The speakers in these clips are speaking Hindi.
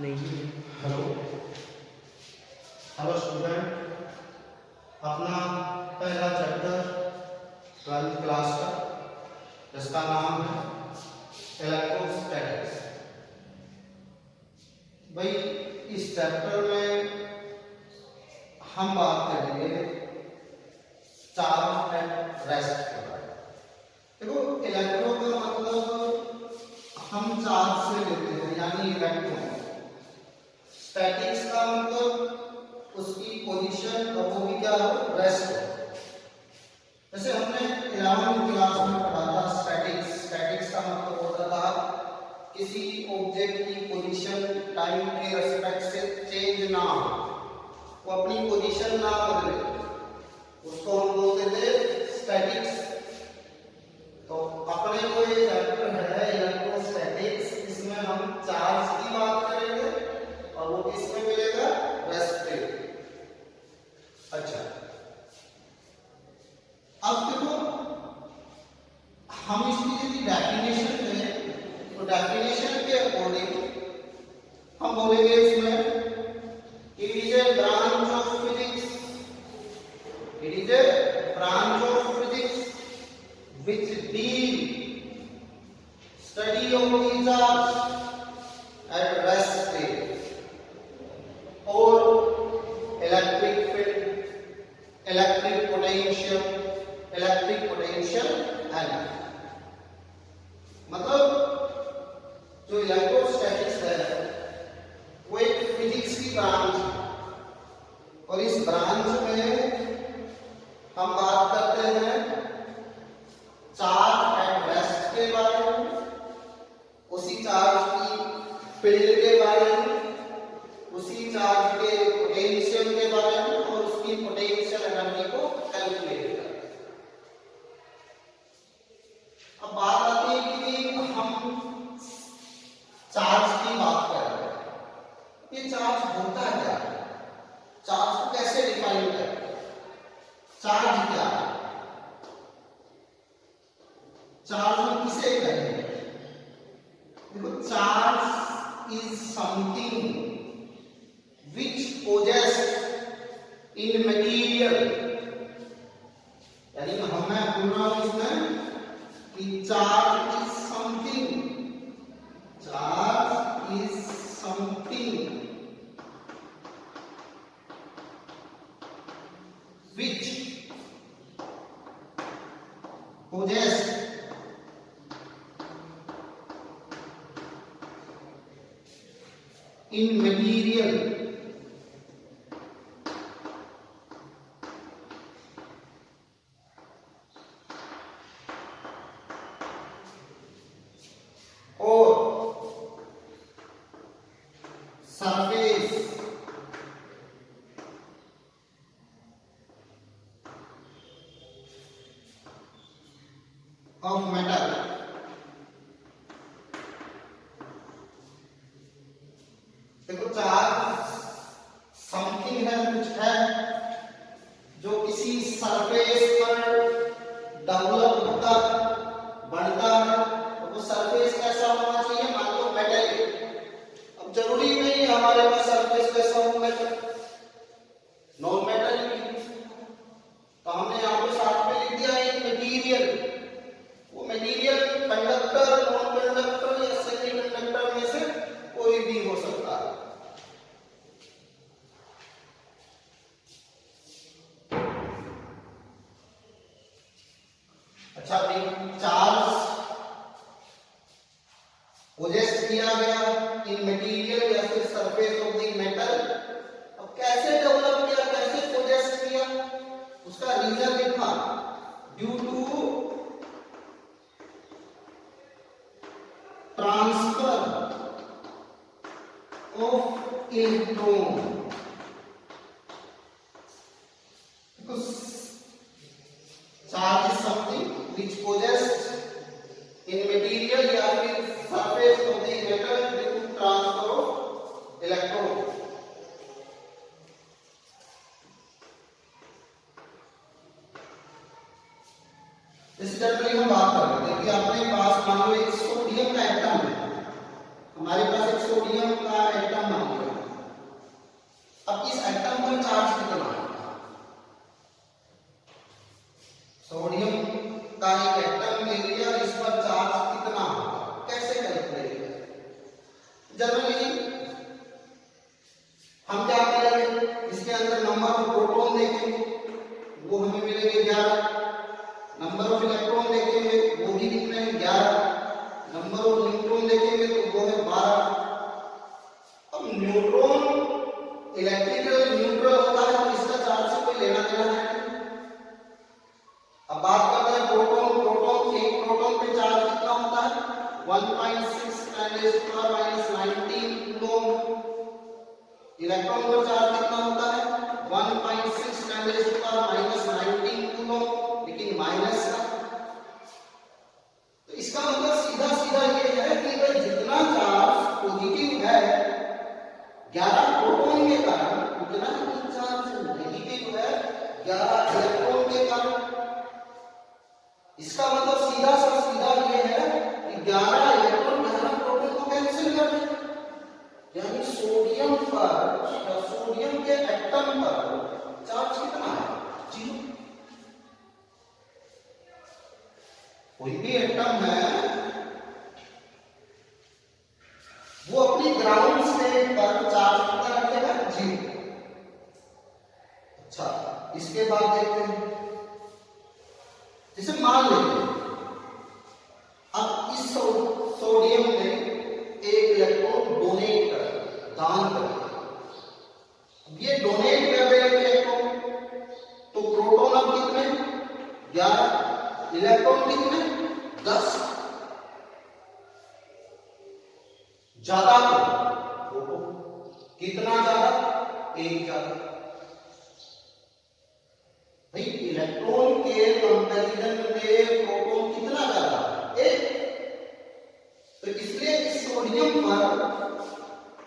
नहीं। हेलो हेलो स्टूडेंट, अपना पहला चैप्टर 12th क्लास का जिसका नाम है इलेक्ट्रोस्टैटिक्स। भाई इस चैप्टर में हम बात करेंगे चार्ज एट रेस्ट के बारे में। देखो इलेक्ट्रो का मतलब हम चार्ज से लेते हैं यानी इलेक्ट्रॉन। स्टैटिक्स का मतलब उसकी पोजीशन और वो भी क्या हो, रेस्ट हो। जैसे हमने 11वीं क्लास में पढ़ा था स्टैटिक्स। स्टैटिक्स का मतलब होता था किसी ऑब्जेक्ट की पोजीशन टाइम के रिस्पेक्ट से चेंज ना हो, वो अपनी पोजीशन ना बदले, उसको हम बोलते थे स्टैटिक्स। तो अपने को ये चैप्टर है इलेक्ट्रोस्टैटिक्स, इसमें हम चार्ज की बात करेंगे और वो किसमें मिलेगा, रेस्ट पे। अच्छा, अब देखो हम इसकी यदि डेफिनेशन दें तो डेफिनेशन के अकॉर्डिंग हम बोलेंगे इसमें it is a branch of physics, it is a branch of physics which deal study of the charge at rest state or electric field, electric potential energy। मतलब जो इलेक्ट्रोस्टैटिक्स है वो एक फिजिक्स की ब्रांच है और इस ब्रांच में हम बात करते हैं चार्ज एट रेस्ट के बारे में, उसी चार्ज की फील्ड के बारे में, उसी चार्ज के पोटेंशियल के बारे में और उसकी पोटेंशियल एनर्जी को कैलकुलेट करते हैं। अब बात आती है कि हम चार्ज की बात कर रहे हैं, ये चार्ज होता है क्या, चार्ज को कैसे डिफाइन करें, चार्ज क्या है, चार्ज हम किसे कहेंगे। देखो charge is something which possess in material, यानी मैं बोल रहा हूं इसमें कि charge is something which possess in material or surface of metal। देखो चार्ज समथिंग है, कुछ है जो किसी सरफेस पर डेवलप होता बढ़ता है, तो वो सरफेस कैसा होना चाहिए, मान लो मेटल। अब जरूरी नहीं हमारे पास सरफेस कैसा हो, मेटल, नॉन मेटल भी, तो हमने यहाँ पे साथ में लिख दिया एक मटीरियल। वो मटीरियल कंडक्टर, नॉन कंडक्टर या सेमी कंडक्टर में से कोई भी हो सकता है। अच्छा, चार्ज पोजेस किया गया इन मटेरियल या फिर सरफेस ऑफ द मेटल। अब कैसे डेवलप किया, कैसे पोजेस किया, उसका रीजन लिखा, due to transfer of electron। Because charge is something which possessed in material या फिर surface of the metal due to transfer of electron। इस जनरली हम बात कर रहे थे कि अपने पास मान लो एक सोडियम का एटम है, हमारे पास एक सोडियम का एटम देखेंगे तो वो है 12। अब न्यूट्रॉन इलेक्ट्रिकल न्यूट्रल होता है तो इसका चार्ज से कोई लेना देना है नहीं। अब बात करते हैं प्रोटॉन। प्रोटॉन, एक प्रोटॉन पे चार्ज कितना होता है? 1.6 × 10⁻19 कूलम। इलेक्ट्रॉन पर चार्ज कितना होता है? 1.6 × 10⁻19 कूलम, लेकिन माइनस का। तो इसका मतलब सीधा सीधा ये है कि भाई जितना चार्ज पॉजिटिव है 11 प्रोटॉन के कारण, उतना ही चार्ज नेगेटिव है 11 इलेक्ट्रॉन के कारण। इसका मतलब सीधा सा सीधा ये है कि 11 इलेक्ट्रॉन 11 प्रोटॉन को कैंसिल कर दें। यानी सोडियम पर या सोडियम के एटम पर चार्ज कितना है? 0। कोई भी एटम है वो अपनी ग्राउंड स्टेट पर चार्ज कितना रखेगा? 0। अच्छा, इसके बाद देखते हैं, जैसे मान लेते अब इस सोडियम ने एक इलेक्ट्रॉन डोनेट कर, दान कर, ये डोनेट कर रहे हैं इलेक्ट्रॉन, तो प्रोटॉन अब कितने? 11, इलेक्ट्रॉन कितने? 10। ज्यादा प्रोटॉन, कितना ज्यादा? 1 ज्यादा। भाई इलेक्ट्रॉन के कंपैरिजन में प्रोटॉन कितना ज्यादा? 1। तो इसलिए इस सोडियम पर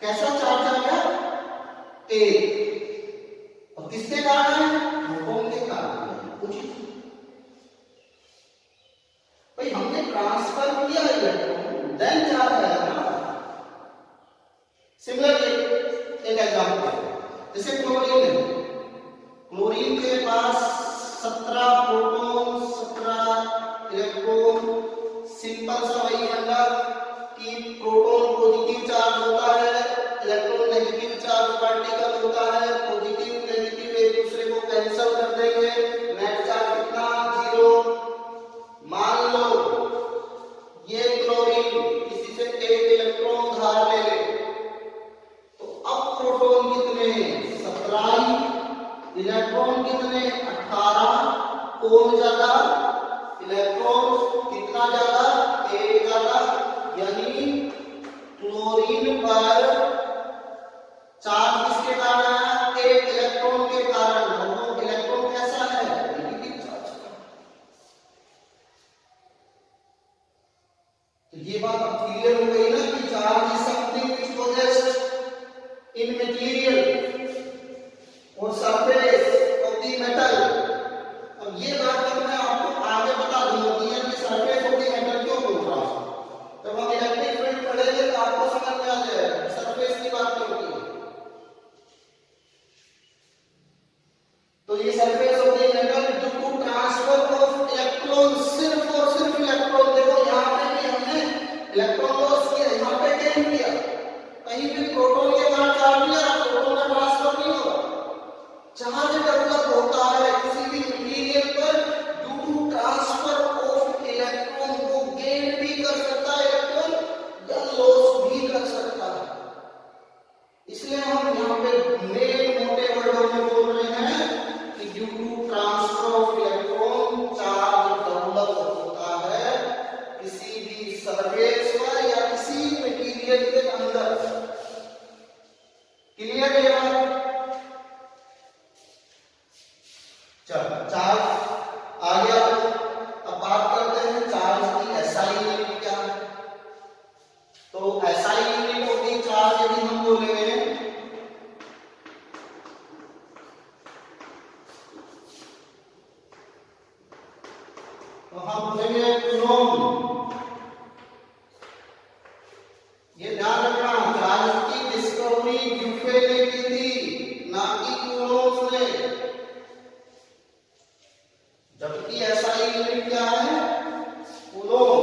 कैसा चार्ज आ गया? 1। और किसके कारण है? प्रोटॉन के कारण। कुछ भाई हमने ट्रांसफर किया इलेक्ट्रॉन, देन चार्ज आया ना। सिमिलरली एक एग्जांपल, जैसे क्लोरीन है, क्लोरीन के पास 17 प्रोटॉन 17 इलेक्ट्रॉन। सिंपल सा वही फंडा कि प्रोटॉन पॉजिटिव चार्ज होता है, इलेक्ट्रॉन नेगेटिव चार्ज पार्टिकल होता है। पॉजिटिव नेगेटिव एक दूसरे को कैंसिल कर देंगे, नेट चार्ज कितना? 0। मान लो ये क्लोरीन किसी से 1 इलेक्ट्रॉन उधार ले ले, तो अब प्रोटॉन कितने? 17। इलेक्ट्रॉन कितने? 18। कौन ज्यादा? इलेक्ट्रॉन कितना ज्यादा? 1 ज्यादा। यानी क्लोरीन पर चार्ज किसके कारण आया? 1 इलेक्ट्रॉन के कारण। और वो इलेक्ट्रॉन कैसा है? Negative charge. तो ये बात अब क्लियर हो गई ना कि charge is something which possessed in material और सरफेस ऑफ द मेटल। अब ये बात जब मैं आपको आगे बता दूंगा कि ये सरफेस ऑफ द मेटल क्यों बोल रहा हूं, जब हम इलेक्ट्रिक फील्ड पढ़ेंगे तो आपको समझ में आ जाएगा सरफेस की बात क्यों की है। तो ये surface of the metal due to transfer of electron, सिर्फ और सिर्फ इलेक्ट्रॉन। देखो यहां पे भी हमने इलेक्ट्रॉन लॉस किया, यहां पे गेन किया। कहीं भी प्रोटॉन के कारण चार्ज नहीं आ रहा, प्रोटॉन का ट्रांसफर नहीं हो रहा। चार्ज डेवलप होता है किसी भी मटेरियल पर due to transfer of electron. को गेन भी कर सकता है इलेक्ट्रॉन या लॉस भी कर सकता है। इसलिए हम यहां पे मेन मोटे वर्डों में बोल रहे हैं कि due to transfer of electron charge develop होता है किसी भी सरफेस पर या किसी मटेरियल के अंदर। क्लियर है ये बात? चलो चार्ज आ गया। अब बात करते हैं चार्ज की एसआई यूनिट क्या है। तो SI unit of the charge यदि हम बोलेंगे तो हम बोलेंगे कूलॉम। ये ध्यान रखना, चार्ज की डिस्कवरी ड्यूफे ने की थी, ना कि कूलॉम ने। जबकि एसआई यूनिट क्या है? कूलॉम।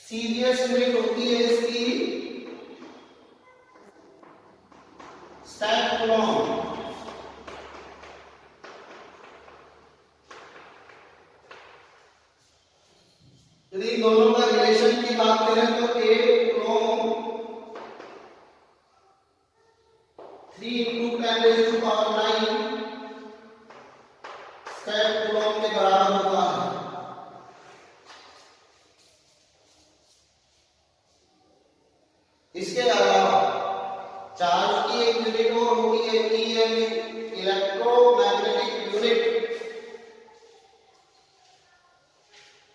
सीरियस यूनिट होती है इसकी स्टैक कूलॉम। यदि दोनों का रिलेशन की बात करें तो 8 coulomb 3 into 10 raised to power 9 step coulomb के बराबर होता है। इसके अलावा चार्ज की एक यूनिट और होती है EMU, इलेक्ट्रोमैग्नेटिक यूनिट।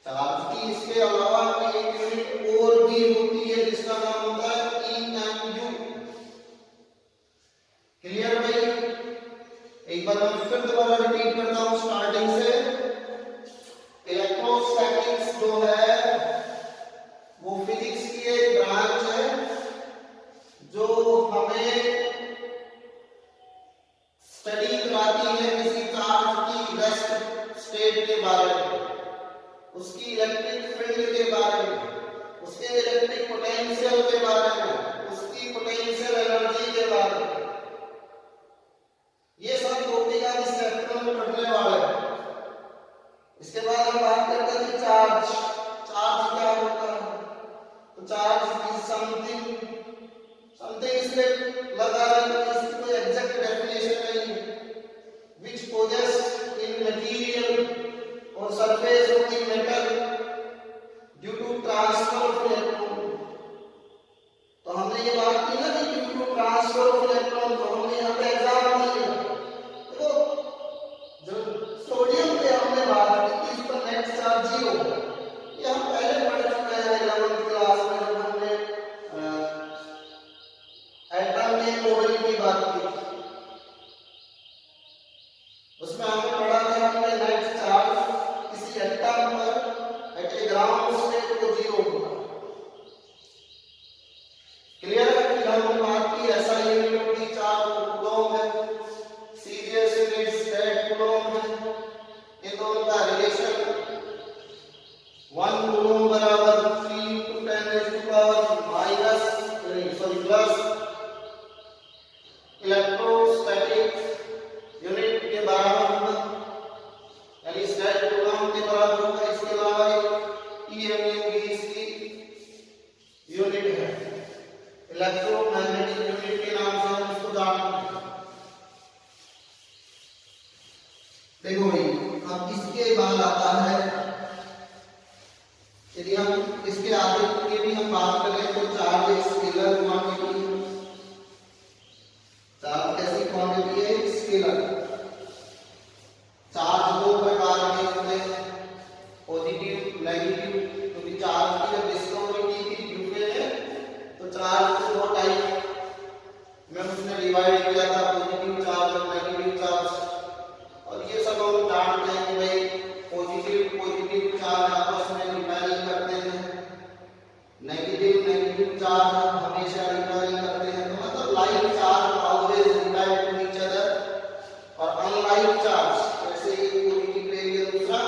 चार्ज की इसके अलावा एक यूनिट और भी होती है जिसका नाम होता है EMU। क्लियर भाई? एक बार मैं फिर दोबारा रिपीट करता हूं स्टार्टिंग से। इलेक्ट्रोस्टैटिक्स जो है वो फिजिक्स की एक ब्रांच है जो हमें स्टडी कराती है किसी चार्ज की रेस्ट स्टेट के बारे में, उसकी इलेक्ट्रिक फील्ड के बारे में, उसके इलेक्ट्रिक पोटेंशियल के बारे में, उसकी पोटेंशियल एनर्जी के बारे में। ये सब टॉपिक आप इस चैप्टर में पढ़ने वाले हैं। इसके बाद हम बात करते हैं कि चार्ज क्या होता है। तो चार्ज इज समथिंग इसमें लगा है तो इसकी कोई एग्जैक्ट डेफिनेशन नहीं है, व्हिच पोजेस इन मटेरियल और surface of the metal due to transfer of electron. तो हमने ये बात की ना कि due to transfer of electron, तो हमने यहाँ पे एग्जाम्पल लिया। देखो जो सोडियम पे हमने बात की कि इस पर नेट चार्ज 0 है, ये हम पहले पढ़ चुके हैं 11th क्लास में जब हमने एटम के मॉडल की बात की। उसमें हमने पढ़ा था कि नेट चार्ज किसी एटम पर एट ए ग्राउंड स्टेट को 0 होगा। क्लियर है? फिर हमने बात की ऐसा unit of the charge coulomb है, सीजीएस यूनिट स्टेट कूलम है। ये दोनों का रिलेशन 1 कूलम बराबर 3 into 10 raised to power plus electrostatic unit के बराबर होगा, यानी स्टेट कूलम के बराबर होगा। इसके अलावा EMU भी इसकी यूनिट है, इलेक्ट्रोमैग्नेटिक यूनिट के नाम से हम इसको जानते हैं। देखो भाई, अब इसके बाद आता है, यदि हम इसके आगे की भी हम बात करें तो चार्ज एक स्केलर क्वांटिटी है। चार्ज कैसी क्वांटिटी है? स्केलर। चार्ज दो प्रकार के होते हैं, पॉजिटिव नेगेटिव। क्योंकि चार्ज की जब डिस्कवरी की थी न्यूटन ने, तो चार्ज को दो टाइप में उसने डिवाइड किया था, पॉजिटिव चार्ज और नेगेटिव चार्ज। और ये सब हम जानते हैं कि भाई पॉजिटिव चार्ज आपस में रिपेलिंग करते हैं, नेगेटिव चार्ज हमेशा रिपेलिंग करते हैं। तो मतलब like charge always repel to each other, और अनलाइक चार्ज जैसे एक पॉजिटिव ले लिया दूसरा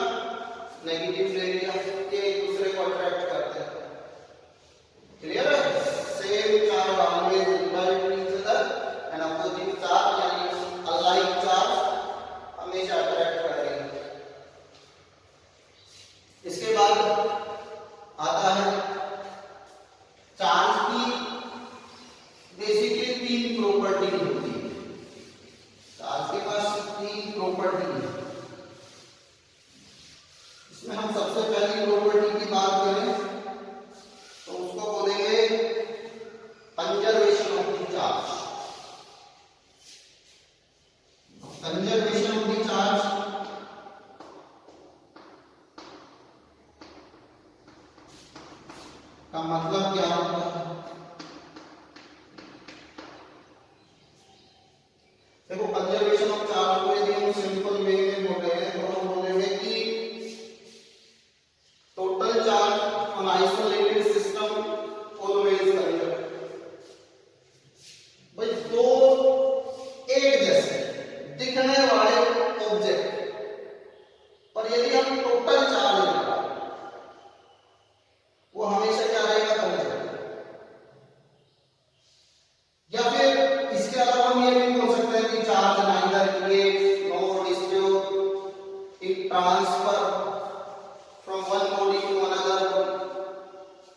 नेगेटिव ले लिया, ये एक दूसरे को अट्रैक्ट करते हैं। क्लियर है? Same charge always repel to each other and opposite charge यानी अनलाइक चार्ज हमेशा अट्रैक्ट करेंगे। इसके बाद आता है चार्ज की बेसिकली 3 प्रॉपर्टी होती है। चार्ज के पास 3 प्रॉपर्टी है। इसमें हम सबसे पहली प्रॉपर्टी की बात करें तो उसको बोलेंगे conservation of the charge. Conservation of the charge का मतलब क्या होता है? देखो, कंजर्वेशन ऑफ चार्ज को यदि हम सिंपल वे में बोले तो हम बोलेंगे कि total charge on isolated system always conserve. भाई दो एक जैसे दिखने वाले ऑब्जेक्ट पर यदि हम टोटल चार्ज लें वो हमेशा क्या रहेगा? कंजर्व।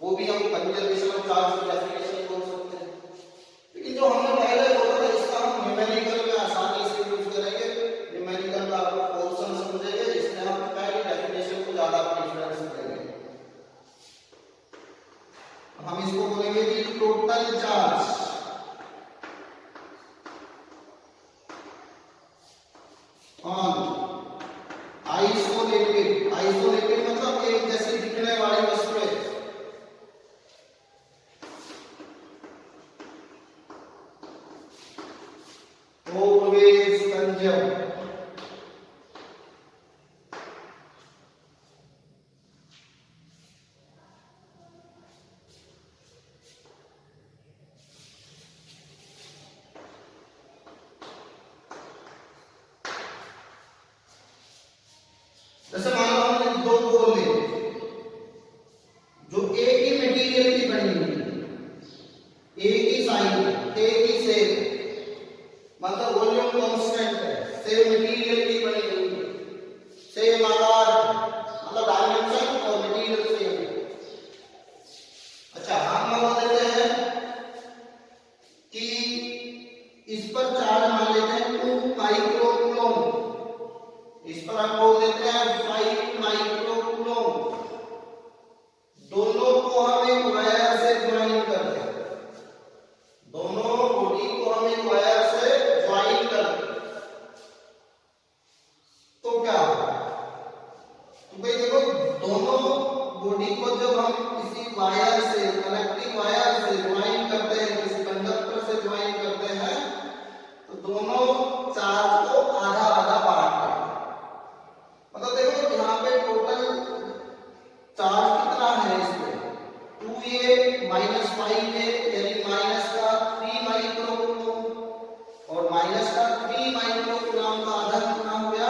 वो भी हम कंजर्वेशन ऑफ चार्ज की डेफिनेशन बोल सकते हैं। लेकिन जो हमने पहले बोला था इसका हम न्यूमेरिकल में आसानी से यूज करेंगे। न्यूमेरिकल का आपको पोर्शन समझेंगे, इसमें हम पहले डेफिनेशन को ज्यादा प्रेफरेंस देंगे। हम इसको बोलेंगे कि total charge on isolated, isolated मतलब एक जैसी दिखने वाली वस्तुएं, always conserve। जैसे मान लो हमने दो बोल ली जो एक ही मटेरियल की बनी हुई है, एक ही साइज, एक ही शेप, मतलब वॉल्यूम कांस्टेंट है, सेम मटेरियल की बनी हुई है, सेम आकार, मतलब डायमेंशन और मटेरियल सेम है। अच्छा, हम मान लेते हैं कि इस पर चार्ज मान लेते हैं 2 माइक्रोकूलम, इस पर हम बोल देते हैं 5 माइक्रोकूलम। दोनों को हम एक वायर से ज्वाइन करते हैं, दोनों बॉडी को हम एक वायर से ज्वाइन करते हैं, तो क्या होगा? तो भाई देखो, दोनों बॉडी को जब हम किसी वायर से, कनेक्टिंग वायर से ज्वाइन करते हैं, किसी कंडक्टर से ज्वाइन करते हैं, तो दोनों चार्ज को आधा आधा बांटते हैं। मतलब देखो यहाँ पे टोटल चार्ज कितना है इसमें 2a माइनस 5a, यानी माइनस का 3 माइक्रोकूलम, और माइनस का 3 माइक्रोकूलम का आधा कितना हो गया,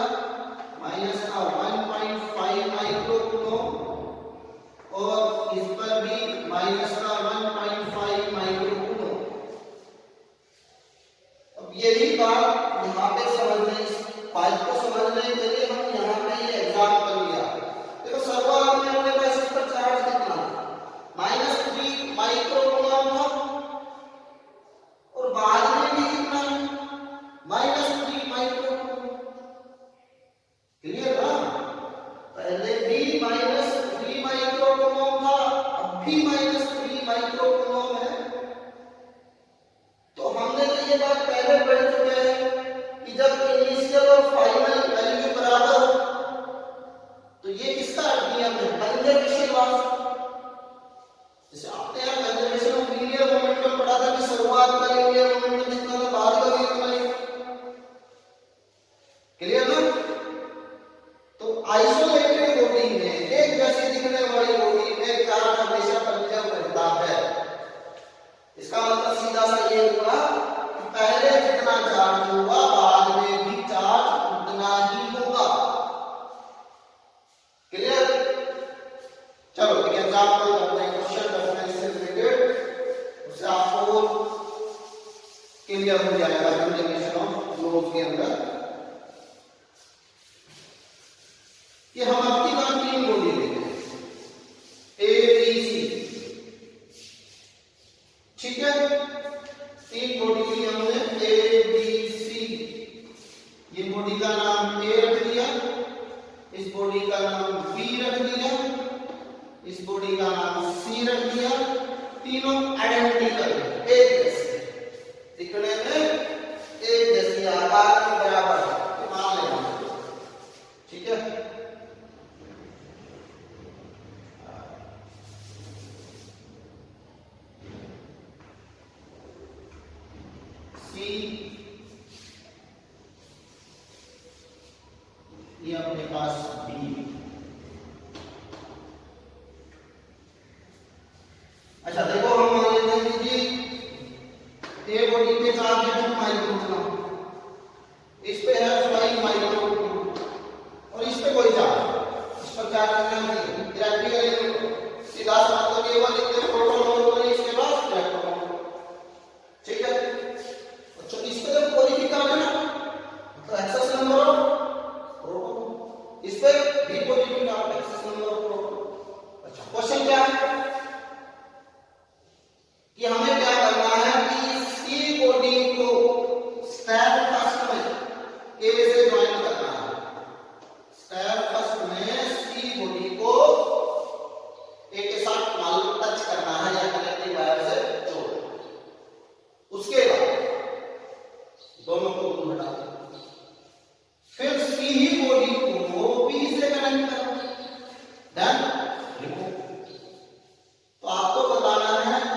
माइनस का 1.5 माइक्रोकूलम, और इस पर भी माइनस का 1.5 माइक्रोकूलम। अब यही बात यहाँ पे समझने, इस बात को समझने के लिए हम यहाँ पे ये एग्जाम्पल लिया। देखो शुरुआत में हमने पास इस पर चार्ज कितना -3 माइक्रोकूलम था, और बाद में भी कितना -3 माइक्रोकूलम। क्लियर ना? पहले भी -3 माइक्रोकूलम था, अब भी -3 माइक्रोकूलम है। तो हमने तो ये बात पहले पढ़ चुके हैं कि जब इनिशियल और फाइनल वैल्यू बराबर हो तो ये किसका नियम है, कंजर्वेशन लॉ। जैसे आपने यहाँ कंजर्वेशन ऑफ लीनियर मोमेंटम पढ़ा था कि शुरुआत का लीनियर मोमेंटम जितना था बाद का भी उतना ही। क्लियर ना? तो आइसोलेटेड बॉडी में, एक जैसी दिखने वाली बॉडी में चार्ज हमेशा कंजर्व रहता है। इसका मतलब सीधा सा ये हुआ कि पहले जितना चार्ज होगा बाद में भी चार्ज उतना ही होगा। क्लियर? चलो एक एग्जांपल करते हैं, क्वेश्चन रेफरेंस से रिलेटेड, उससे आपको क्लियर हो जाएगा कंजर्वेशन ऑफ लॉज के अंदर कि हम आपकी बात 3 बॉडी लेते हैं ए बी सी, ठीक है? 3 बॉडी की हमने ए बी सी, ये बॉडी का नाम ए रख दिया, इस बॉडी का नाम बी रख दिया, इस बॉडी का नाम सी रख दिया। तीनों आइडेंटिकल, एक जैसे दिखने में, एक जैसी आकार के बराबर मान लेना, ठीक है? सी, ये अपने पास बी। अच्छा देखो, हम मान लेते हैं कि जी ए बॉडी पे चार्ज है 2 माइक्रोकूलम, इस पे है 5 माइक्रोकूलम, और इस पे कोई चार्ज, इस पर चार्ज करना नहीं, प्रैक्टिकली सीधा सा मतलब ये हुआ कि प्रोटॉन और इसके बाद इलेक्ट्रॉन, ठीक है? तो इस पे जब कोई भी चार्ज है ना, तो एक्सेस नंबर ऑफ प्रोटॉन, इस पे भी positive charge, excess number of proton. अच्छा, क्वेश्चन क्या है?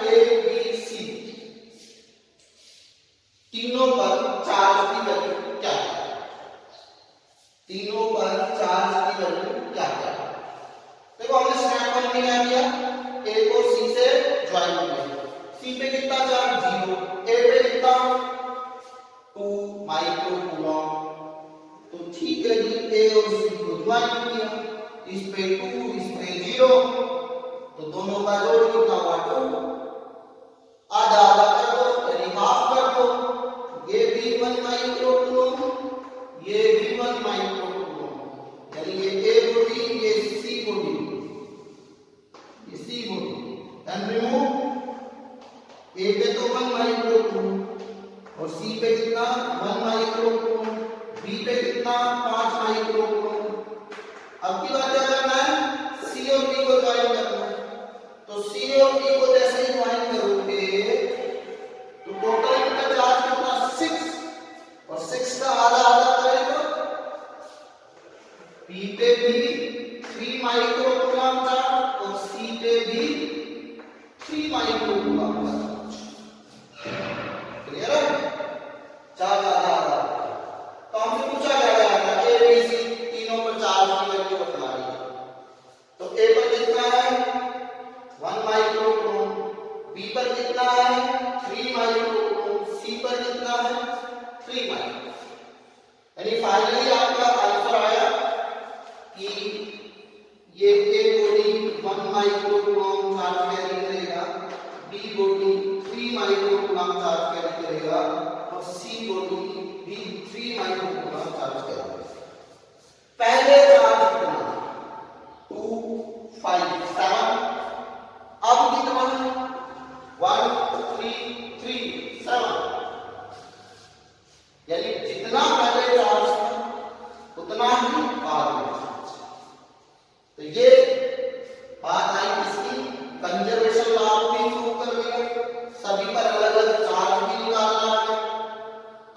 ए बी सी तीनों पर चार्ज की वैल्यू क्या है? तीनों पर चार्ज की वैल्यू क्या है? देखो हमने स्टेप 1 में क्या किया, ए को सी से ज्वाइन किया। सी पे कितना चार्ज 0, ए पे कितना 2 माइक्रो कूलम। तो ठीक है जी, ए और सी को ज्वाइन किया, इस पे 2 इस पे 0, तो दोनों का जोड़ कितना हुआ 2, आधा आधा कर दो यानी हाफ कर दो। ये भी 1 माइक्रो कूलम, ये भी 1 माइक्रो कूलम, यानी ये ए बॉडी ये सी बॉडी, ये सी बॉडी। देन रिमूव, ए पे तो 1 माइक्रो कूलम और सी पे कितना 1 माइक्रो कूलम, बी पे कितना 5 माइक्रो कूलम। अब की बात क्या करना है, सी और बी को ज्वाइन करना है। तो सी और बी को जैसे ही ज्वाइन करोगे तो टोटल इनका चार्ज कितना 6 और 6 का आधा आधा करेगा, बी पे भी 3 माइक्रो कूलम चार्ज और सी पे भी 3 माइक्रो कूलम चार्ज। क्लियर है, चार्ज आधा आधा। तो हमसे पूछा गया था ए बी सी तीनों पर चार्ज की वैल्यू बतलानी है। तो ए पर कितना है 1 माइक्रो कूलम, बी पर कितना है 3 माइक्रो कूलम, सी पर कितना है 3 माइक्रो। यानी फाइनली आपका आंसर आया कि ये A body 1 micro coulomb charge carry करेगा, B body 3 micro coulomb charge carry करेगा और सी बॉडी भी 3 माइक्रो कूलम चार्ज कैरी करेगा। पहले चार्ज कितना 2 5 7, अब कितना 1 3 3 7, यानी जितना पहले चार्ज था उतना ही बाद में चार्ज। तो ये बात आई इसकी, कंजर्वेशन लॉ भी प्रूव कर लिया, सभी पर अलग अलग चार्ज भी निकालना है।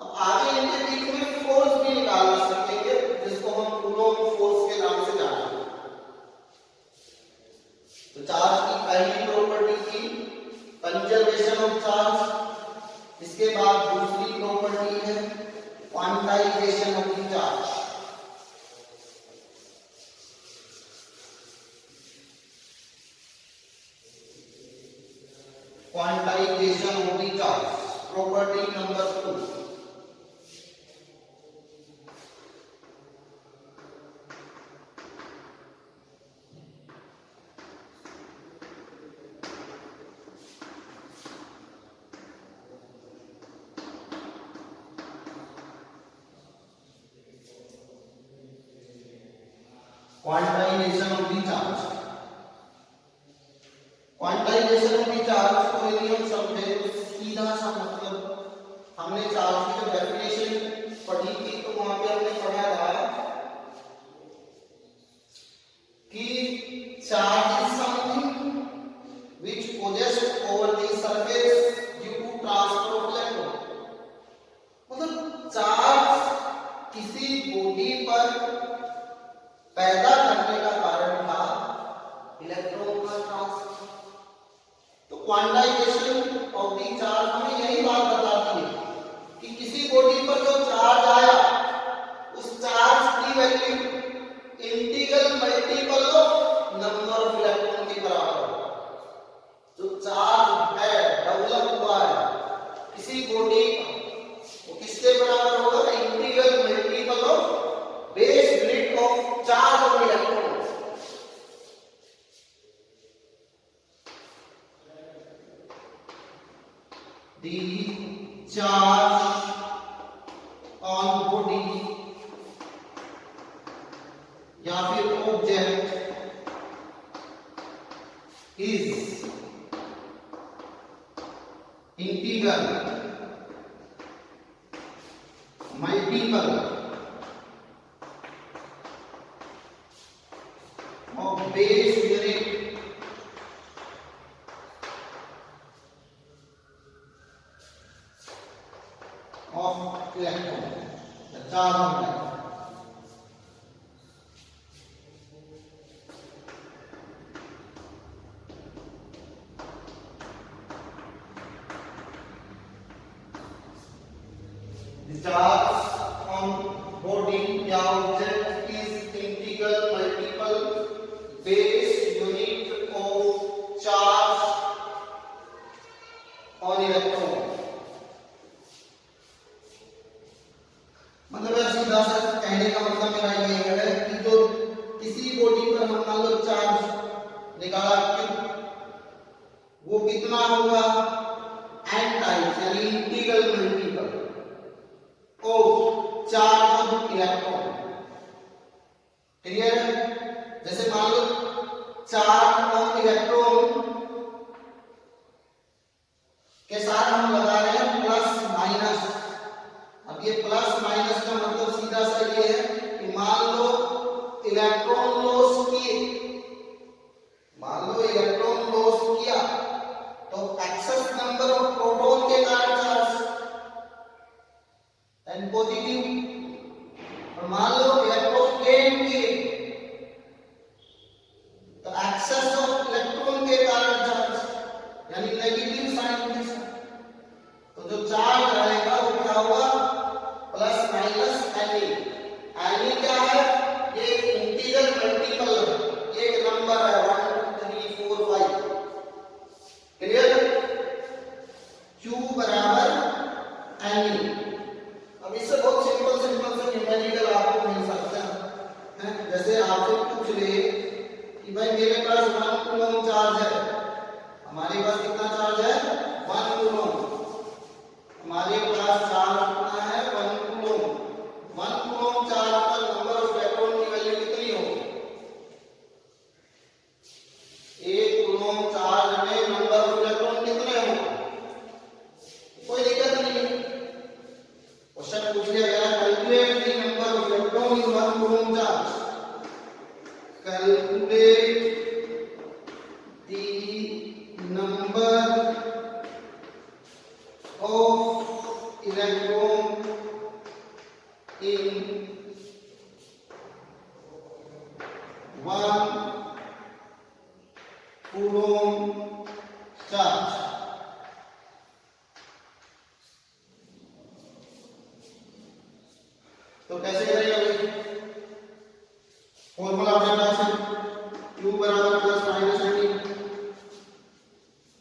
अब आगे इनके बीच में फोर्स भी निकालना सीखेंगे जिसको हम कूलॉम फोर्स के नाम से जानते हैं। तो चार्ज की पहली प्रॉपर्टी थी कंजर्वेशन ऑफ चार्ज, इसके बाद दूसरी प्रॉपर्टी है quantization of the charge. Quantization of the charge, property number 2। Quantization of the charge, quantization of the charge को यदि हम समझे तो सीधा सा मतलब हमने चार्ज की जो डेफिनेशन पढ़ी थी तो वहां पे हमने पढ़ा था कि charge is something which possessed over the surface due to transfer of electron। मतलब चार्ज किसी बॉडी पर पैदा करने का कारण था इलेक्ट्रॉन का ट्रांसफर। तो क्वांटाइजेशन ऑफ द चार्ज हमें यही बात बताती है कि किसी बॉडी पर जो चार्ज आया उस चार्ज की value integral multiple of number of electron के बराबर है। जो चार्ज है डेवलप हुआ है किसी बॉडी का वो किसके बराबर होगा, integral multiple of base unit of charge of electron. The charge on body या फिर object is integral multiple of base unit of electron, the charge of electron. The charge on body या object is integral multiple base unit of charge on electron। मतलब सीधा सा कहने का मतलब मेरा ये है कि जो किसी बॉडी पर हम मान लो चार्ज निकाला वो कितना होगा n टाइम्स यानी integral multiple of charge of electron. Clear है? जैसे मान लो चार्ज ऑफ इलेक्ट्रॉन के साथ हम लगा रहे हैं प्लस माइनस। अब ये प्लस माइनस का मतलब सीधा सा ये है कि मान लो इलेक्ट्रॉन लॉस किए, मान लो इलेक्ट्रॉन लॉस किया तो एक्सेस नंबर ऑफ प्रोटॉन के कारण चार्ज एंड पॉजिटिव, और मान लो इलेक्ट्रॉन गेन किए तो एक्सेस ऑफ इलेक्ट्रॉन के कारण चार्ज यानी नेगेटिव साइन के साथ। तो जो चार्ज रहेगा वो क्या होगा प्लस माइनस एनी। एनी क्या है? ये इंटीजर मल्टीपल है, ये एक नंबर है 1 2 3 4 5। क्लियर? Q बराबर एनी। अब इससे बहुत सिंपल से न्यूमेरिकल आपको मिल सकता है। जैसे आपसे पूछ ले कि भाई मेरे पास 1 कूलम चार्ज है, हमारे पास कितना चार्ज है 1 कूलम, हमारे पास चार्ज कितना है 1 कूलम। 1 कूलम चार्ज पर नंबर ऑफ इलेक्ट्रॉन की वैल्यू कितनी होगी? 1 कूलम चार्ज में नंबर ऑफ इलेक्ट्रॉन कितने होंगे? कोई दिक्कत नहीं है। क्वेश्चन पूछ लिया गया calculate the number of electron in 1 coulomb charge. Calculate the number of electron in 1 coulomb charge। तो कैसे करेंगे भाई? फॉर्मूला अपने पास है Q बराबर प्लस माइनस एनी।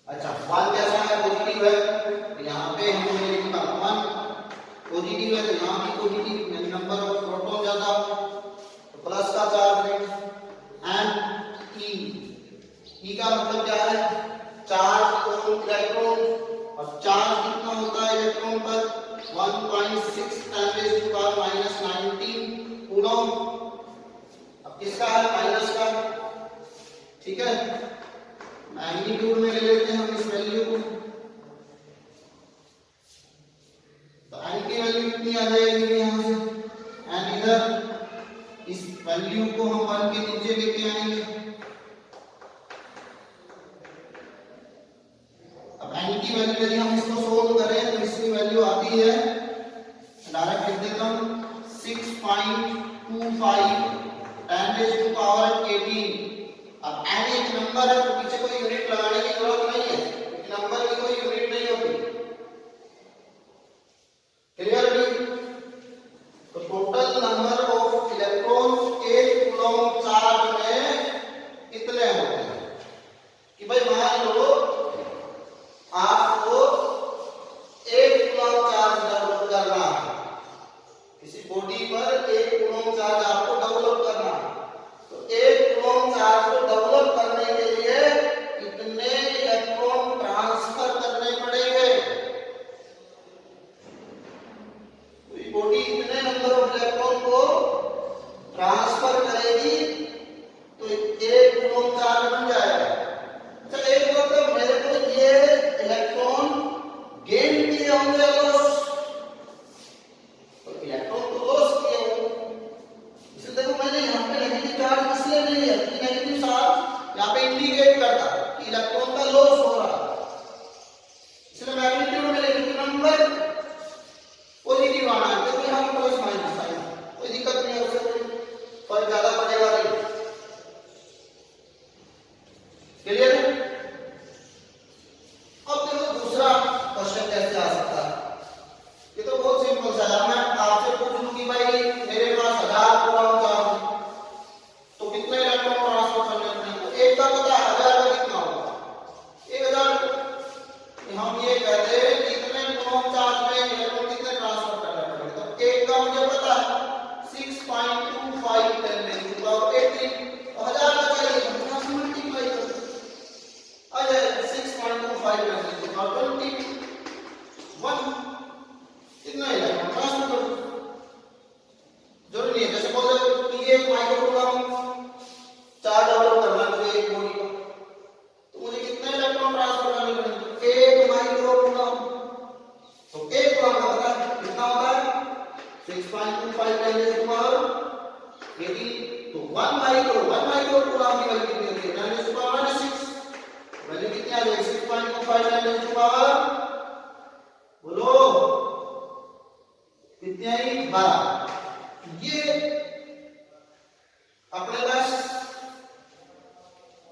अच्छा 1 कैसा है? पॉजिटिव है, यहाँ पे हमने लिखा 1 पॉजिटिव है तो यहाँ भी पॉजिटिव यानी नंबर ऑफ प्रोटॉन ज्यादा तो प्लस का चार्ज है। एंड ई का मतलब क्या है? चार्ज ऑन इलेक्ट्रॉन, और चार्ज कितना होता है इलेक्ट्रॉन पर 1.6 × 10⁻⁻19 कूलम। अब किसका है? माइनस का। ठीक है, मैग्नीट्यूड में ले लेते हैं हम इस वैल्यू को, तो n की वैल्यू कितनी आ जाएगी यहाँ से? एंड इधर इस वैल्यू को हम 1 के नीचे लेके आएंगे। अब n की वैल्यू यदि हम इसको सोल्व करें तो इसकी वैल्यू आती है, डायरेक्ट लिख देता हूँ 6.25 10⁻18। अब n एक नंबर है तो पीछे कोई यूनिट लगाने की जरूरत नहीं है, नंबर की कोई यूनिट नहीं होती। क्लियर है? तो total number of electron 1 coulomb charge में कितने होते हैं? कि भाई मान लो आपको 1 कूलम चार्ज डेवलप करना है, किसी बॉडी पर 1 कूलम चार्ज आपको डेवलप करना है, तो 1 कूलम चार्ज को डेवलप करने के लिए कितने इलेक्ट्रॉन ट्रांसफर करने पड़ेंगे? बॉडी इतने नंबर ऑफ इलेक्ट्रॉन को ट्रांसफर करेगी तो 1 कूलम चार्ज बन जाएगा। अच्छा एक बात तो मेरे को ये इलेक्ट्रॉन गेन किए होंगे लॉस, तो इलेक्ट्रॉन तो लॉस किए होंगे, इसलिए देखो मैंने यहाँ पे नेगेटिव चार्ज इसलिए नहीं है कि नेगेटिव चार्ज यहाँ पे इंडिकेट करता कि इलेक्ट्रॉन का लॉस हो रहा है, इसलिए मैग्नीट्यूड में लिखी नंबर पॉजिटिव आना है, क्योंकि यहाँ प्लस माइनस आएगा, कोई दिक्कत नहीं है, उससे फर्क ज्यादा पड़ेगा नहीं। क्लियर है? अब देखो दूसरा क्वेश्चन कैसे आ सकता है, ये तो बहुत सिंपल सिंपल सा है। मैं आपसे पूछ लूं कि भाई मेरे पास 1000 प्रोटॉन चार्ज है तो कितने इलेक्ट्रॉन ट्रांसफर करने पड़ेंगे? तो एक का पता है 1000 का कितना होगा? 1000। हम ये कहते हैं कि इतने प्रोटॉन चार्ज में इलेक्ट्रॉन कितने ट्रांसफर करने पड़ेंगे? तो एक का मुझे पता है 6.25 10 में तो 18 1000 का चाहिए तो 50 से मल्टीप्लाई कर दो आ जाएगा 6.25 10 तो 21 कितना इलेक्ट्रॉन ट्रांसफर कर दो। जरूरी नहीं है जैसे बोल रहे कि ये माइक्रोकूलम चार्ज डेवलप करना है मुझे एक बॉडी का तो मुझे कितने इलेक्ट्रॉन ट्रांसफर करने पड़ेंगे? 1 माइक्रोकूलम। तो 1 कूलम का पता है कितना होता है 6.25 10 to power 18 तो 1 माइक्रोकूलम की वैल्यू कितनी होती है 10 to power -6 वैल्यू कितनी आ जाएगी 6.25 10 to power बोलो कितनी आई 12। ये अपने पास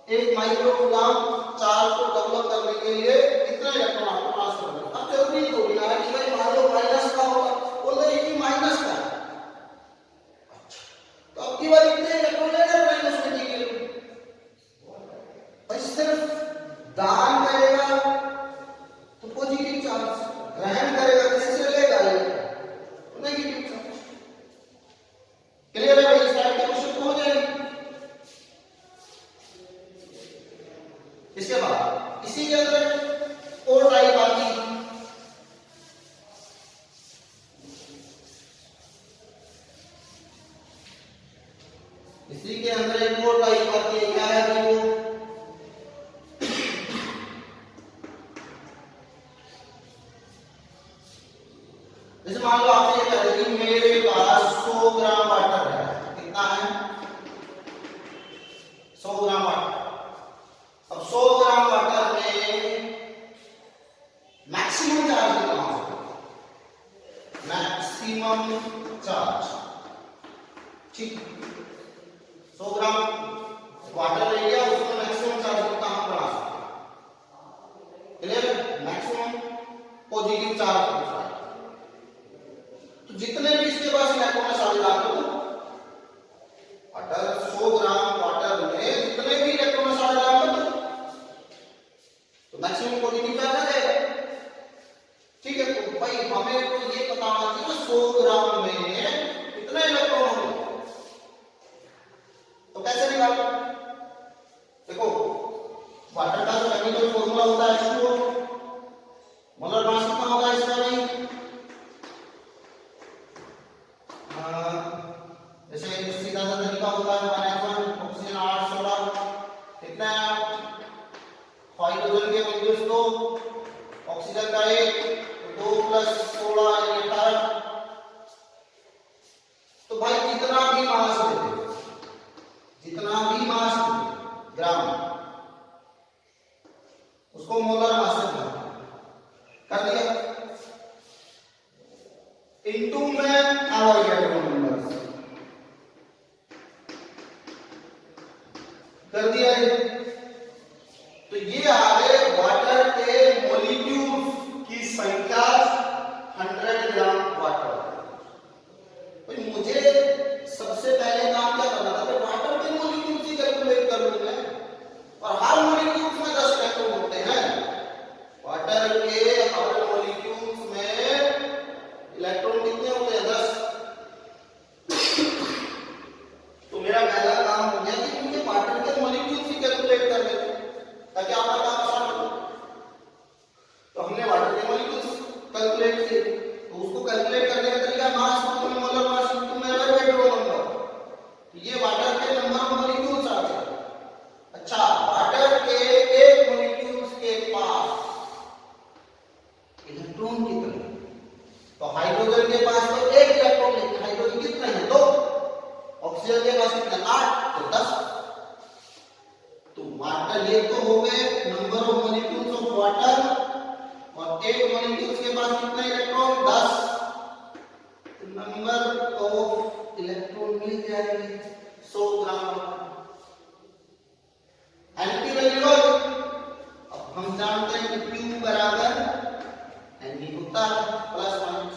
1 माइक्रोकूलम चार्ज को डेवलप करने के लिए कितना इलेक्ट्रॉन आपको ट्रांसफर करना है। अब जरूरी थोड़ी ना है कि भाई मान लो माइनस का होगा बोल रहे हैं कि माइनस का तो अब की बार इतने इलेक्ट्रॉन लेना पड़ेगा उसमें के लिए भाई सिर्फ दान करेगा तो पॉजिटिव चार्ज ग्रहण करेगा किसी से लेगा ये नेगेटिव चार्ज। क्लियर है भाई? इस टाइप के क्वेश्चन हो जाएंगे। इसके बाद इसी के अंदर और टाइप आती है इसी के अंदर एक और टाइप आती है क्या है कि वो जैसे मान लो आपसे ये कह रहे कि मेरे पास 100 ग्राम वाटर है कितना है 100 ग्राम वाटर। अब 100 ग्राम वाटर में मैक्सिमम चार्ज कितना होगा मैक्सिमम चार्ज ठीक 100 ग्राम वाटर ले लिया उसमें मैक्सिमम चार्ज कितना हम बना सकते क्लियर मैक्सिमम पॉजिटिव चार्ज तो जितने भी इसके पास इलेक्ट्रॉन है सारे डाल दो वाटर 100 ग्राम वाटर में जितने भी इलेक्ट्रॉन है सारे डाल दो तो मैक्सिमम पॉजिटिव चार्ज आ जाएगा। ठीक है तो भाई हमें तो ये पता होना चाहिए 100 ग्राम में कितने इलेक्ट्रॉन होंगे तो कैसे निकालो देखो वाटर का जो केमिकल फॉर्मूला होता है H2O मोलर मास कितना होगा इसका भाई जैसे सीधा सा तरीका होता है 1 ऑक्सीजन 8 16 कितना हाइड्रोजन के मॉलिक्यूल्स तो ऑक्सीजन का 1 2 + 16 यानी 18 तो भाई जितना भी मास ग्राम उसको मोलर मास से कर दिया इनटू में आवर इलेक्ट्रॉन नंबर कर दिया है तो ये आ गए वाटर के मॉलिक्यूल्स की संख्या 100 ग्राम वाटर। तो मुझे सबसे पहले काम क्या करना था कि वाटर के मॉलिक्यूल्स ही कैलकुलेट कर लूं मैं और हर मॉलिक्यूल्स में 10 इलेक्ट्रॉन होते हैं वाटर के हर मॉलिक्यूल्स में इलेक्ट्रॉन कितने होते हैं 10। तो मेरा पहला काम हो गया कि मुझे वाटर के मॉलिक्यूल्स ही कैलकुलेट कर लेते ताकि आपका काम आसान हो। तो हमने वाटर के मॉलिक्यूल्स कैलकुलेट किए तो उसको कैलकुलेट करने का तरीका mass into molar mass into Avogadro number तो ये वाटर के नंबर ऑफ मॉलिक्यूल्स आ गए। अच्छा वाटर के एक मॉलिक्यूल्स के पास इलेक्ट्रॉन कितने तो हाइड्रोजन के पास तो एक इलेक्ट्रॉन लेकिन हाइड्रोजन कितने हैं 2 ऑक्सीजन के पास कितने 8 तो 10 तो वाटर ये तो हो गए number of molecules of water और एक मॉलिक्यूल्स के पास कितने इलेक्ट्रॉन 10 नंबर ऑफ इलेक्ट्रॉन मिल जाएंगे 100 ग्राम एन की वैल्यू अब हम जानते हैं कि Q बराबर एन होता है प्लस माइनस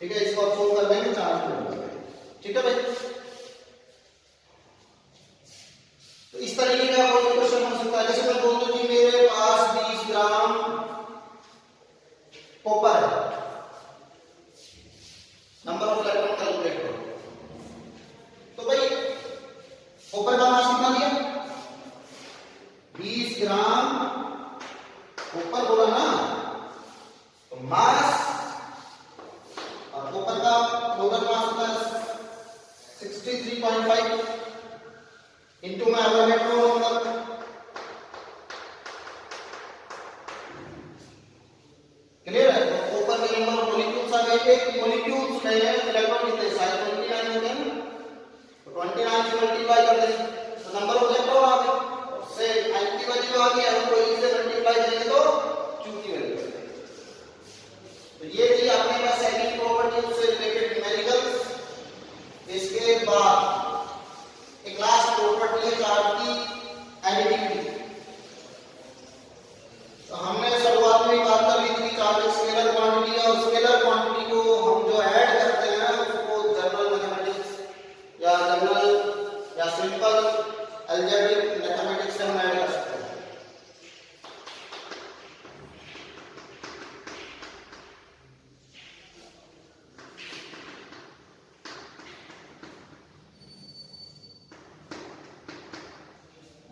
ठीक है, इसको शो कर देंगे चार्ज को। ठीक है भाई, तो इस तरीके का कोई क्वेश्चन हो सकता है। जैसे मैं बोल दूं कि मेरे पास 20 ग्राम कॉपर है, नंबर ऑफ इलेक्ट्रॉन कैलकुलेट करो। तो भाई कॉपर का मास कितना दिया, 20 ग्राम कॉपर बोला ना, तो मास और कॉपर का टोटल मास होता 63.5 इनटू में एवोगैड्रो नंबर। क्लियर है? तो कॉपर के नंबर मॉलिक्यूल्स आ गए, एक मॉलिक्यूल्स में इलेक्ट्रॉन कितने, शायद 29 होते हैं, तो 29 से मल्टीप्लाई कर देंगे तो नंबर ऑफ इलेक्ट्रॉन आ गए, उससे n की वैल्यू आ गई, हम कोई से मल्टीप्लाई करेंगे तो q की वैल्यू। तो ये थी आपके पास सेकंड प्रॉपर्टी से रिलेटेड न्यूमेरिकल्स। इसके बाद एक लास्ट प्रॉपर्टी है चार्ज की, एडिटिविटी। तो हमने शुरुआत में बात कर ली थी चार्ज एक स्केलर क्वांटिटी है, और स्केलर क्वांटिटी को हम जो ऐड करते हैं उसको जनरल मैथमेटिक्स या जनरल या सिंपल अलजेब्रिक मैथमेटिक्स से हम ऐड कर सकते हैं।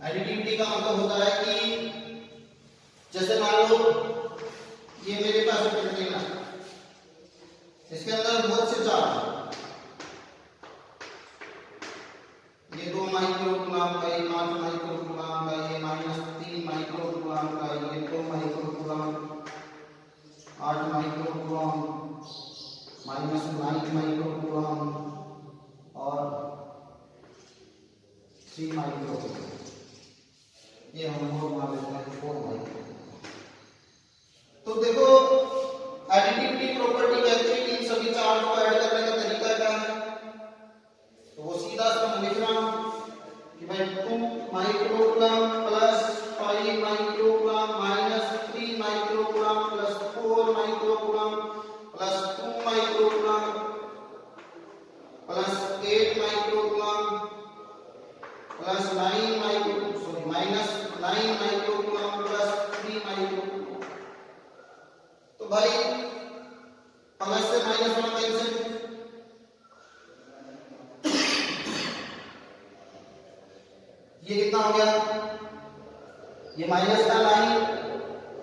एडिटिविटी का मतलब होता है कि जैसे मान लो ये मेरे पास एक कंटेनर है, इसके अंदर बहुत से चार्ज, ये 2 माइक्रोकूलम का, ये 5 माइक्रोकूलम का, ये -3 माइक्रोकूलम का, ये 2 माइक्रोकूलम, 8 माइक्रोकूलम, -9 माइक्रोकूलम और 3 माइक्रोकूलम। ये हम लोग मान लेते हैं 4 माइक्रोकूलम। तो देखो एडिटिविटी प्रॉपर्टी कहती है कि इन सभी चार्ज को ऐड करने का तरीका क्या है। तो वो सीधा सा हम लिख रहा हूं कि भाई 2 microcoulomb plus 5 microcoulomb minus 3 microcoulomb plus 4 microcoulomb plus 2 microcoulomb plus 8 microcoulomb plus 9 micro sorry minus 9 microcoulomb plus 3 microcoulomb. तो भाई प्लस से माइनस होना कैंसिल, ये कितना हो गया, ये माइनस का 9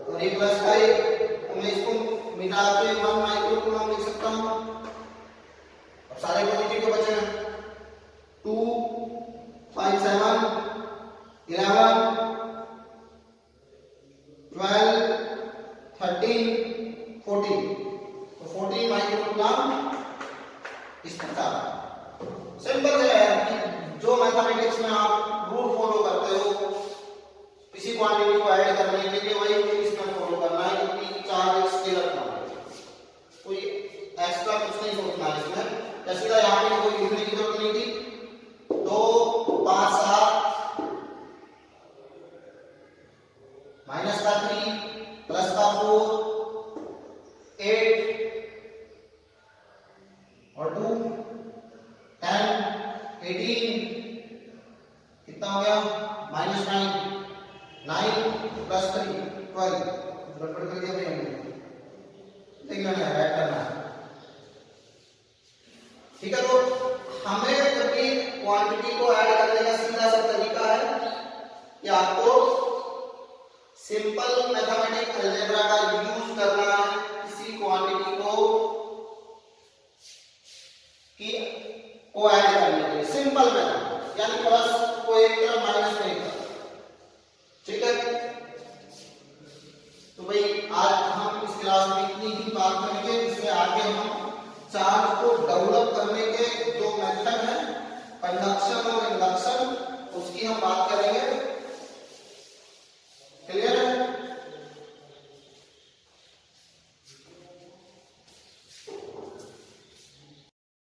और ये प्लस का 1, तो मैं इसको मिटा के 1 माइक्रोकूलम लिख सकता हूं। अब सारे पॉजिटिव को बचे 2 5 7 11 12 13 14, तो 14 माइक्रोकूलम इस प्रकार। सिंपल है कि जो मैथमेटिक्स में आप रूल फॉलो करते हो किसी क्वांटिटी को ऐड करने के लिए, वही इसमें फॉलो करना है, क्योंकि चार्ज एक स्केलर क्वांटिटी, कोई एक्स्ट्रा कुछ नहीं सोचना है इसमें। या सीधा यहाँ पे कोई लिखने की जरूरत नहीं थी। 2 5 7 माइनस का 3 प्लस का 4 8 और 2 10 18 कितना हो गया, -9 9 प्लस 3 12, गड़बड़ कर दिया भाई हमने, देख लेना है, ऐड करना है। ठीक है, तो हमें कभी क्वांटिटी को ऐड करने का सीधा सा तरीका है कि आपको सिंपल मैथमेटिक्स अलजेब्रा का यूज करना है किसी क्वांटिटी को ऐड करने के लिए। सिंपल मेथड यानी प्लस को एक तरफ माइनस नहीं करना। ठीक है, तो भाई आज हम इस क्लास में इतनी ही बात करेंगे। इससे आगे हम चार्ज को डेवलप करने के